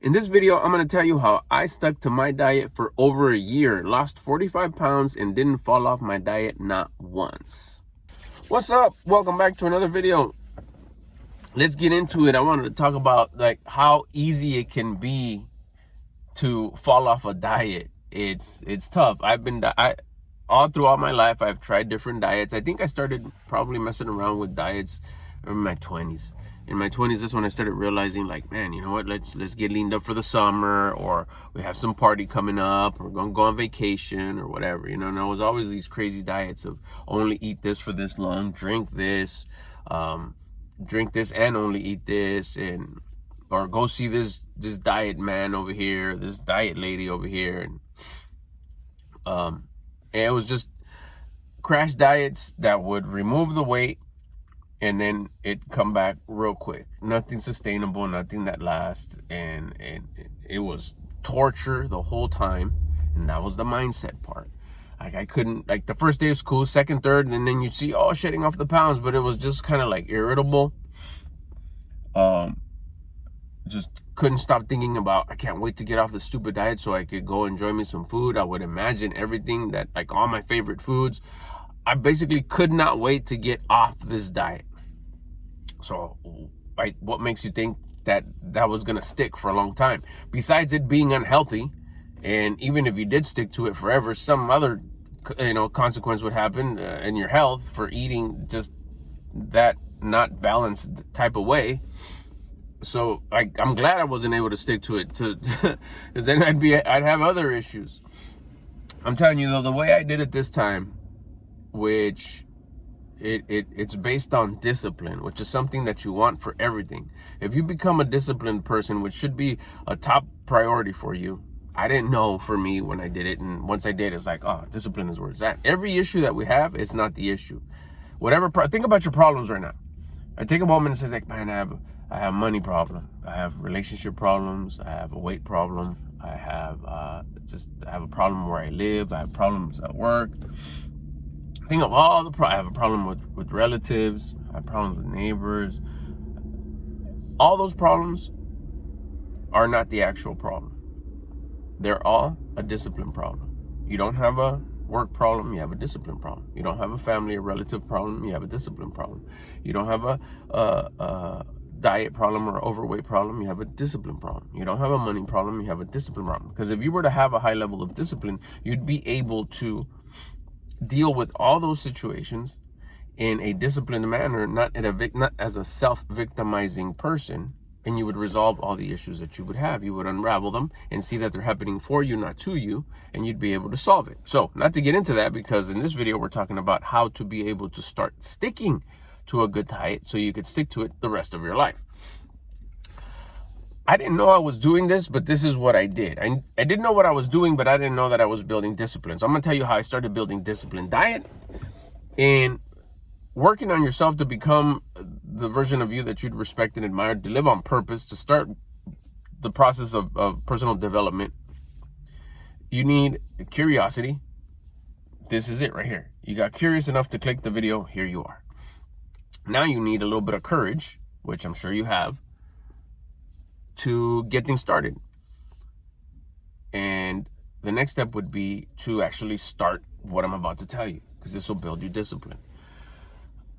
In this video, I'm going to tell you how I stuck to my diet for over a year, lost 45 pounds, and didn't fall off my diet not once. What's up? Welcome back to another video. Let's get into it. I wanted to talk about like how easy it can be to fall off a diet. It's tough. All throughout my life, I've tried different diets. I think I started probably messing around with diets in my 20s. In my 20s, that's when I started realizing, like, man, you know what? Let's get leaned up for the summer, or we have some party coming up, or we're gonna go on vacation, or whatever. You know, and there was always these crazy diets of only eat this for this long, drink this and only eat this, and or go see this diet man over here, this diet lady over here, and it was just crash diets that would remove the weight and then it come back real quick. Nothing sustainable, nothing that lasts, and it was torture the whole time, and that was the mindset part. Like I couldn't, like the first day of school, second, third, and then you'd see, oh, shedding off the pounds, but it was just kind of like irritable. Just couldn't stop thinking about, I can't wait to get off the stupid diet so I could go enjoy me some food. I would imagine everything that, like all my favorite foods. I basically could not wait to get off this diet. So, like, what makes you think that was going to stick for a long time? Besides it being unhealthy, and even if you did stick to it forever, some other, consequence would happen in your health for eating just that not balanced type of way. So, I'm glad I wasn't able to stick to it, because then I'd have other issues. I'm telling you though, the way I did it this time, which it's based on discipline, which is something that you want for everything. If you become a disciplined person, which should be a top priority for you, I didn't know for me when I did it, and once I did, it's like, oh, discipline is where it's at. Every issue that we have, it's not the issue. Think about your problems right now. I take a moment and say, like, man, I have money problem, I have relationship problems, I have a weight problem, I have a problem where I live, I have problems at work. Think of all I have a problem with relatives, I have problems with neighbors. All those problems are not the actual problem. They're all a discipline problem. You don't have a work problem, you have a discipline problem. You don't have a family or relative problem, you have a discipline problem. You don't have a diet problem or overweight problem, you have a discipline problem. You don't have a money problem, you have a discipline problem. Because if you were to have a high level of discipline, you'd be able to deal with all those situations in a disciplined manner, not as a self-victimizing person, and you would resolve all the issues that you would have. You would unravel them and see that they're happening for you, not to you, and you'd be able to solve it. So, not to get into that, because in this video we're talking about how to be able to start sticking to a good diet so you could stick to it the rest of your life. I didn't know I was doing this, but this is what I did. I didn't know what I was doing, but I didn't know that I was building discipline. So I'm going to tell you how I started building discipline. Diet and working on yourself to become the version of you that you'd respect and admire, to live on purpose, to start the process of personal development. You need curiosity. This is it right here. You got curious enough to click the video. Here you are. Now you need a little bit of courage, which I'm sure you have, to get things started. And the next step would be to actually start what I'm about to tell you, because this will build your discipline.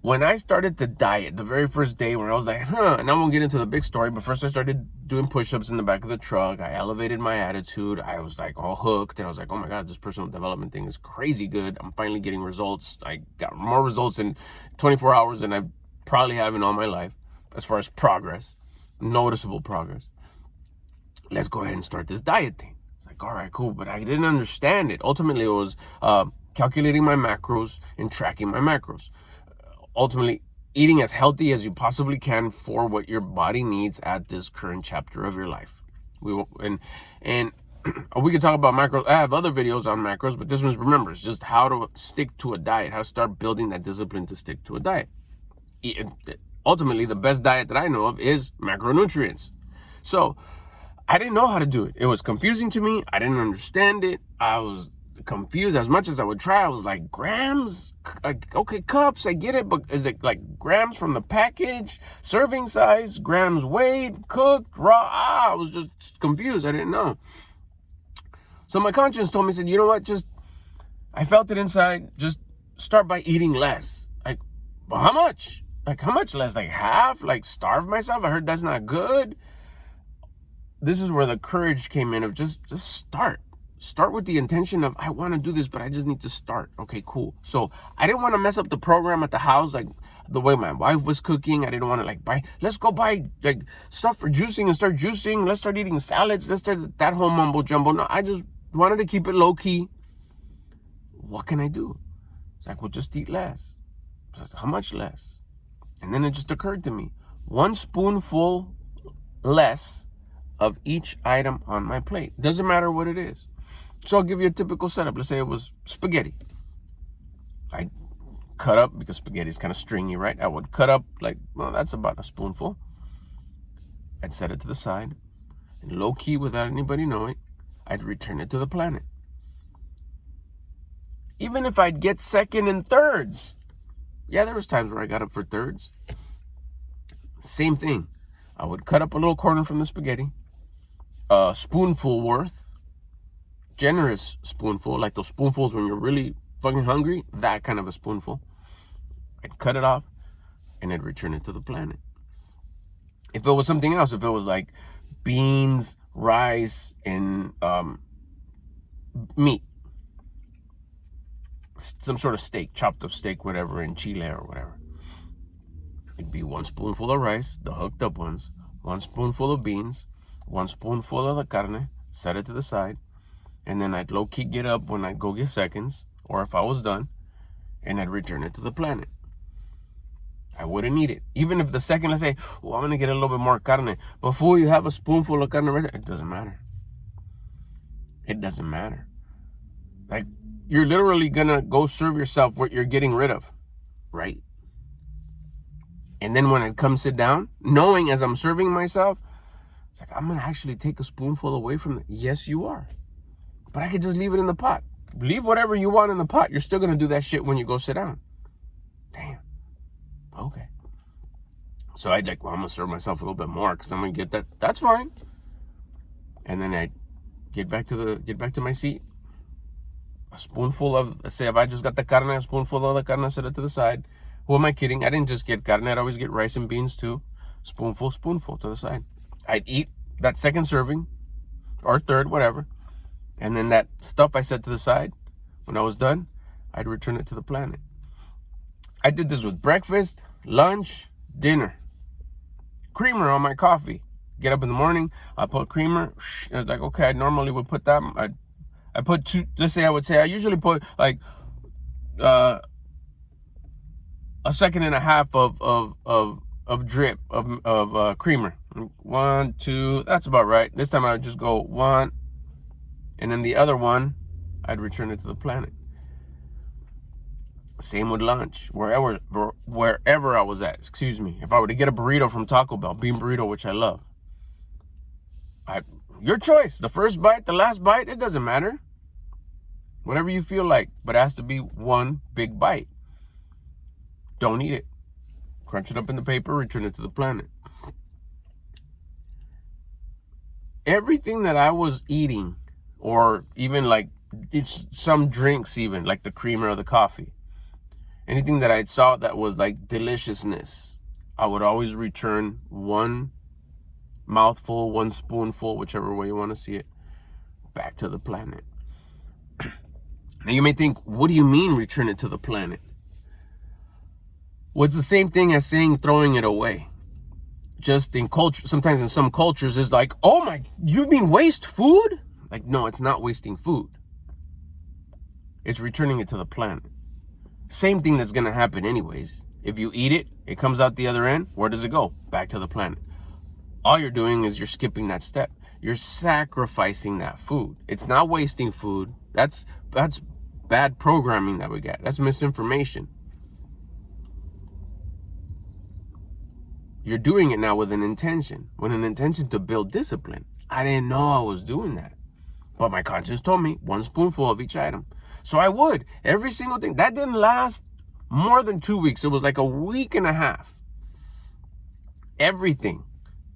When I started to diet, the very first day when I was like, and I won't get into the big story, but first I started doing push-ups in the back of the truck. I elevated my attitude. I was like all hooked, and I was like, oh my God, this personal development thing is crazy good. I'm finally getting results. I got more results in 24 hours than I probably have in all my life as far as progress. Noticeable progress. Let's go ahead and start this diet thing. It's like, all right, cool, but I didn't understand it. Ultimately, it was calculating my macros and tracking my macros. Ultimately, eating as healthy as you possibly can for what your body needs at this current chapter of your life. We could talk about macros. I have other videos on macros, but this one's, remember, it's just how to stick to a diet, how to start building that discipline to stick to a diet. Ultimately, the best diet that I know of is macronutrients. So I didn't know how to do it. It was confusing to me. I didn't understand it. I was confused. As much as I would try, I was like, grams? Like, okay, cups, I get it, but is it like grams from the package, serving size, grams weighed, cooked, raw? I was just confused. I didn't know. So my conscience told me, said, you know what, I felt it inside, just start by eating less. Like, well, how much? Like, how much less? Like half? Like, starve myself? I heard that's not good. This is where the courage came in of just start. Start with the intention of, I want to do this, but I just need to start. Okay, cool. So I didn't want to mess up the program at the house, like the way my wife was cooking. I didn't want to let's go buy like stuff for juicing and start juicing. Let's start eating salads. Let's start that whole mumbo jumbo. No, I just wanted to keep it low key. What can I do? It's like, well, just eat less. Like, how much less? And then it just occurred to me, 1 spoonful less of each item on my plate. Doesn't matter what it is. So I'll give you a typical setup. Let's say it was spaghetti. I cut up, because spaghetti is kind of stringy, right? I would cut up that's about a spoonful. I'd set it to the side. And low key, without anybody knowing, I'd return it to the planet. Even if I'd get second and thirds. Yeah, there was times where I got up for thirds. Same thing. I would cut up a little corner from the spaghetti. A spoonful worth. Generous spoonful, like those spoonfuls when you're really fucking hungry, that kind of a spoonful. I'd cut it off and I'd return it to the planet. If it was something else, if it was like beans, rice, and meat, some sort of steak, chopped up steak, whatever, in Chile or whatever, it'd be 1 spoonful of rice, the hooked up ones, 1 spoonful of beans, 1 spoonful of the carne, set it to the side. And then I'd low-key get up when I'd go get seconds, or if I was done, and I'd return it to the planet. I wouldn't eat it. Even if the second, let's say, I'm going to get a little bit more carne. Before you have a spoonful of carne, it doesn't matter. It doesn't matter. Like, you're literally going to go serve yourself what you're getting rid of, right? And then when I come sit down, knowing as I'm serving myself, it's like, I'm going to actually take a spoonful away from it. Yes, you are. But I could just leave it in the pot. Leave whatever you want in the pot. You're still going to do that shit when you go sit down. Damn. Okay. So I'd I'm going to serve myself a little bit more because I'm going to get that. That's fine. And then I'd get back to my seat. A spoonful of, let's say if I just got the carne, a spoonful of the carne, set it to the side. Who am I kidding? I didn't just get carne. I'd always get rice and beans too. Spoonful to the side. I'd eat that second serving or third, whatever. And then that stuff I set to the side, when I was done, I'd return it to the planet. I did this with breakfast, lunch, dinner. Creamer on my coffee. Get up in the morning, I put creamer. I was like, okay, I normally would put that. I put 2, let's say I usually put like a second and a half of drip of creamer. 1, 2, that's about right. This time I would just go 1. And then the other one, I'd return it to the planet. Same with lunch, wherever I was at, excuse me. If I were to get a burrito from Taco Bell, bean burrito, which I love. Your choice, the first bite, the last bite, it doesn't matter. Whatever you feel like, but it has to be one big bite. Don't eat it. Crunch it up in the paper, return it to the planet. Everything that I was eating, or even like it's some drinks, even like the creamer or the coffee, anything that I saw that was like deliciousness, I would always return 1 mouthful, 1 spoonful, whichever way you want to see it, back to the planet. Now you may think, what do you mean return it to the planet? Well, it's the same thing as saying throwing it away. Just in culture, sometimes in some cultures, it's like, oh my, you mean waste food? Like, no, it's not wasting food. It's returning it to the planet. Same thing that's going to happen anyways. If you eat it, it comes out the other end. Where does it go? Back to the planet. All you're doing is you're skipping that step. You're sacrificing that food. It's not wasting food. That's bad programming that we got. That's misinformation. You're doing it now with an intention to build discipline. I didn't know I was doing that. But my conscience told me 1 spoonful of each item. So I would. Every single thing. That didn't last more than 2 weeks. It was like a week and a half. Everything.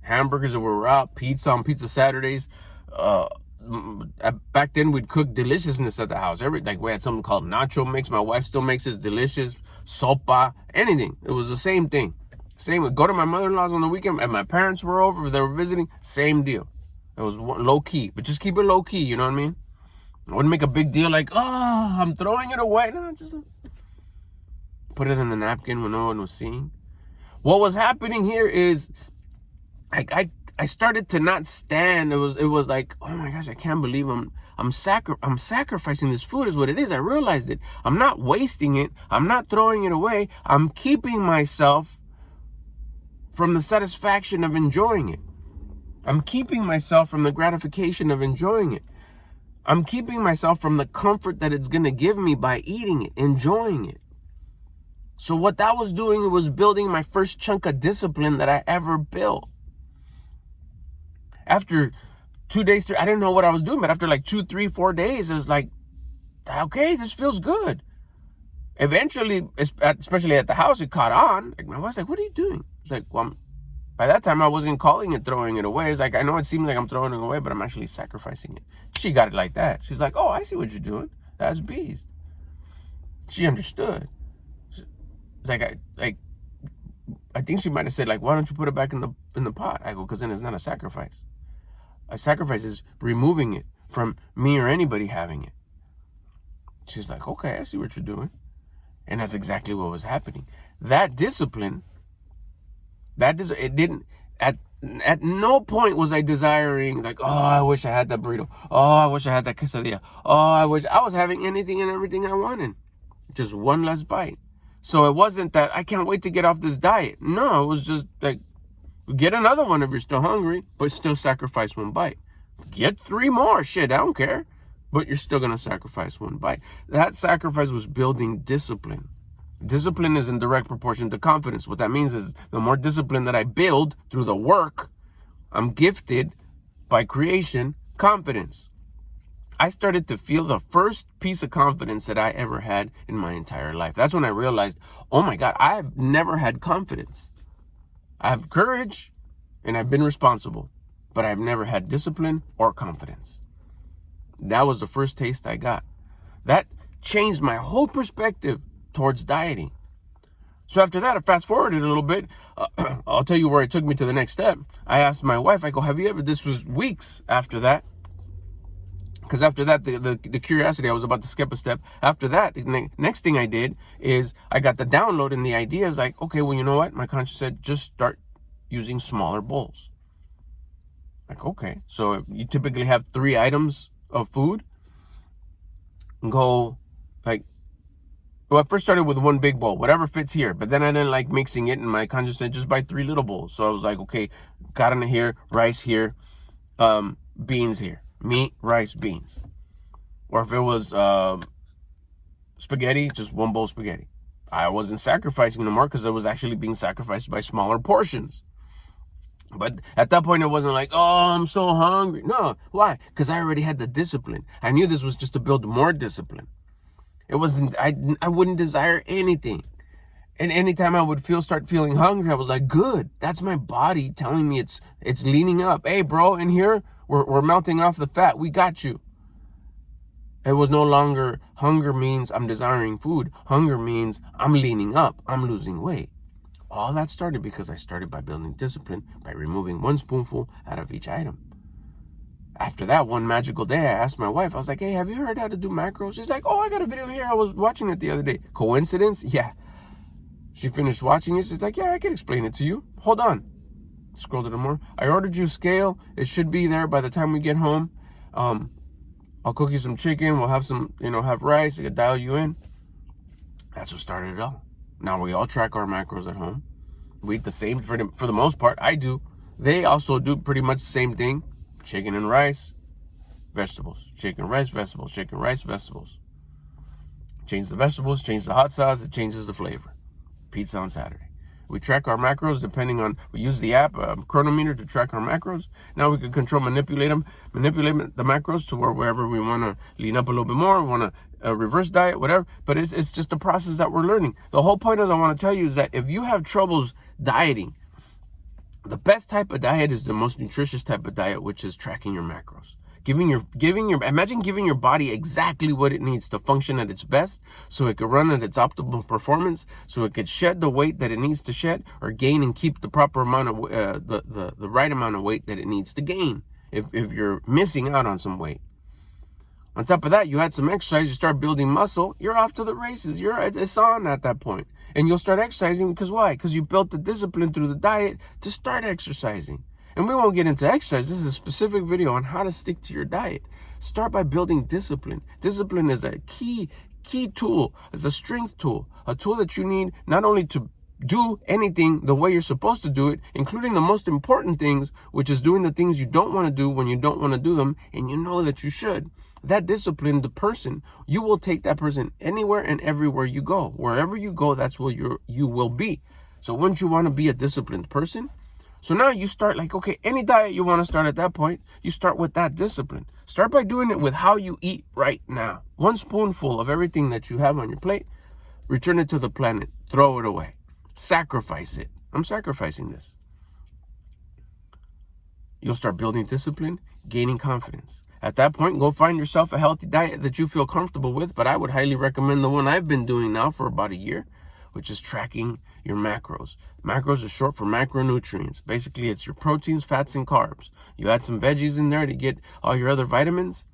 Hamburgers if we were out, pizza on pizza Saturdays. Back then we'd cook deliciousness at the house. Like we had something called nacho mix. My wife still makes it delicious. Sopa, anything. It was the same thing. Same. We'd go to my mother-in-law's on the weekend, and my parents were over. They were visiting. Same deal. It was low key, but just keep it low key. You know what I mean? I wouldn't make a big deal like, oh, I'm throwing it away. No, just put it in the napkin when no one was seeing. What was happening here is I started to not stand. It was like, oh my gosh, I can't believe I'm sacrificing this food is what it is. I realized it. I'm not wasting it. I'm not throwing it away. I'm keeping myself from the satisfaction of enjoying it. I'm keeping myself from the gratification of enjoying it. I'm keeping myself from the comfort that it's going to give me by eating it, enjoying it. So what that was doing was building my first chunk of discipline that I ever built. After 2 days, I didn't know what I was doing, but after like 2, 3, 4 days, it was like, okay, this feels good. Eventually, especially at the house, it caught on. Like my wife's like, what are you doing? It's like, well, by that time, I wasn't calling it throwing it away. It's like, I know it seems like I'm throwing it away, but I'm actually sacrificing it. She got it like that. She's like, oh, I see what you're doing. That's bees. She understood. Like I think she might have said, like, why don't you put it back in the pot? I go, because then it's not a sacrifice. A sacrifice is removing it from me or anybody having it. She's like, okay, I see what you're doing. And that's exactly what was happening. That discipline, it didn't, at no point was I desiring, like, oh, I wish I had that burrito. Oh, I wish I had that quesadilla. Oh, I wish I was having anything and everything I wanted. Just one less bite. So it wasn't that I can't wait to get off this diet. No, it was just like, get another one if you're still hungry, but still sacrifice 1 bite. Get 3 more. Shit, I don't care. But you're still going to sacrifice 1 bite. That sacrifice was building discipline. Discipline is in direct proportion to confidence. What that means is the more discipline that I build through the work, I'm gifted by creation confidence. I started to feel the first piece of confidence that I ever had in my entire life. That's when I realized, oh my God, I've never had confidence. I have courage and I've been responsible, but I've never had discipline or confidence. That was the first taste I got. That changed my whole perspective towards dieting. So after that, I fast forwarded a little bit. I'll tell you where it took me to the next step. I asked my wife, I go, have you ever, this was weeks after that. Because after that, the curiosity, I was about to skip a step. After that, the next thing I did is I got the download and the idea is like, okay, well, you know what? My conscience said, just start using smaller bowls. Like, okay. So you typically have 3 items of food. Go, like, well, I first started with 1 big bowl, whatever fits here. But then I didn't like mixing it. And my conscience said, just buy 3 little bowls. So I was like, okay, carne here, rice here, beans here. Meat, rice, beans. Or if it was spaghetti, just 1 bowl spaghetti. I wasn't sacrificing no more because it was actually being sacrificed by smaller portions. But at that point, it wasn't like, oh, I'm so hungry. No, why? Because I already had the discipline. I knew this was just to build more discipline. It wasn't, I wouldn't desire anything. And anytime I would start feeling hungry, I was like, good. That's my body telling me it's leaning up. Hey, bro, in here, we're melting off the fat. We got you. It was no longer hunger means I'm desiring food. Hunger means I'm leaning up. I'm losing weight. All that started because I started by building discipline by removing 1 spoonful out of each item. After that one magical day, I asked my wife, I was like, hey, have you heard how to do macros? She's like, oh, I got a video here. I was watching it the other day. Coincidence? Yeah. She finished watching it. She's like, yeah, I can explain it to you. Hold on. Scroll to the more. I ordered you scale. It should be there by the time we get home. I'll cook you some chicken. We'll have some, have rice. I can dial you in. That's what started it all. Now we all track our macros at home. We eat the same for the most part. I do. They also do pretty much the same thing. Chicken and rice, vegetables. Chicken, rice, vegetables. Chicken, rice, vegetables. Change the vegetables, change the hot sauce. It changes the flavor. Pizza on Saturday. We track our macros depending on, we use the app, Chronometer, to track our macros. Now we can manipulate the macros to wherever we want to lean up a little bit more, we want to reverse diet, whatever. But it's just a process that we're learning. The whole point is, I want to tell you, is that if you have troubles dieting, the best type of diet is the most nutritious type of diet, which is tracking your macros. Imagine giving your body exactly what it needs to function at its best, so it could run at its optimal performance, so it could shed the weight that it needs to shed, or gain and keep the proper amount of the right amount of weight that it needs to gain. If you're missing out on some weight, on top of that, you had some exercise, you start building muscle, you're off to the races. It's on at that point, and you'll start exercising because why? Because you built the discipline through the diet to start exercising. And we won't get into exercise. This is a specific video on how to stick to your diet. Start by building discipline. Discipline is a key tool. It's a strength tool. A tool that you need not only to do anything the way you're supposed to do it, including the most important things, which is doing the things you don't want to do when you don't want to do them, and you know that you should. That discipline, the person, you will take that person anywhere and everywhere you go. Wherever you go, that's where you will be. So wouldn't you want to be a disciplined person? So now you start like, okay, any diet you want to start at that point, you start with that discipline. Start by doing it with how you eat right now. 1 spoonful of everything that you have on your plate, return it to the planet, throw it away, sacrifice it. I'm sacrificing this. You'll start building discipline, gaining confidence. At that point, go find yourself a healthy diet that you feel comfortable with, but I would highly recommend the one I've been doing now for about a year, which is tracking your macros. Macros are short for macronutrients. Basically, it's your proteins, fats, and carbs. You add some veggies in there to get all your other vitamins.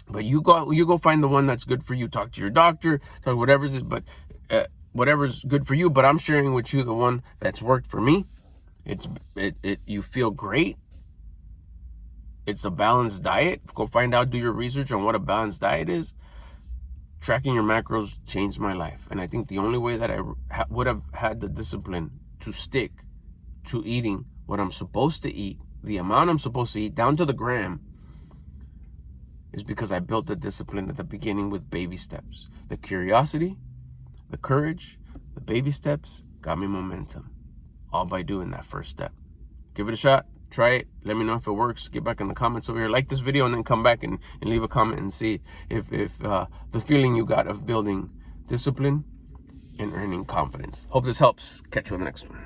But you go find the one that's good for you. Talk to your doctor, talk whatever's good for you. But I'm sharing with you the one that's worked for me. You feel great. It's a balanced diet. Go find out, do your research on what a balanced diet is. Tracking your macros changed my life. And I think the only way that I would have had the discipline to stick to eating what I'm supposed to eat, the amount I'm supposed to eat, down to the gram, is because I built the discipline at the beginning with baby steps. The curiosity, the courage, the baby steps got me momentum, all by doing that first step. Give it a shot. Try it. Let me know if it works. Get back in the comments over here. Like this video and then come back and leave a comment and see if the feeling you got of building discipline and earning confidence. Hope this helps. Catch you on the next one.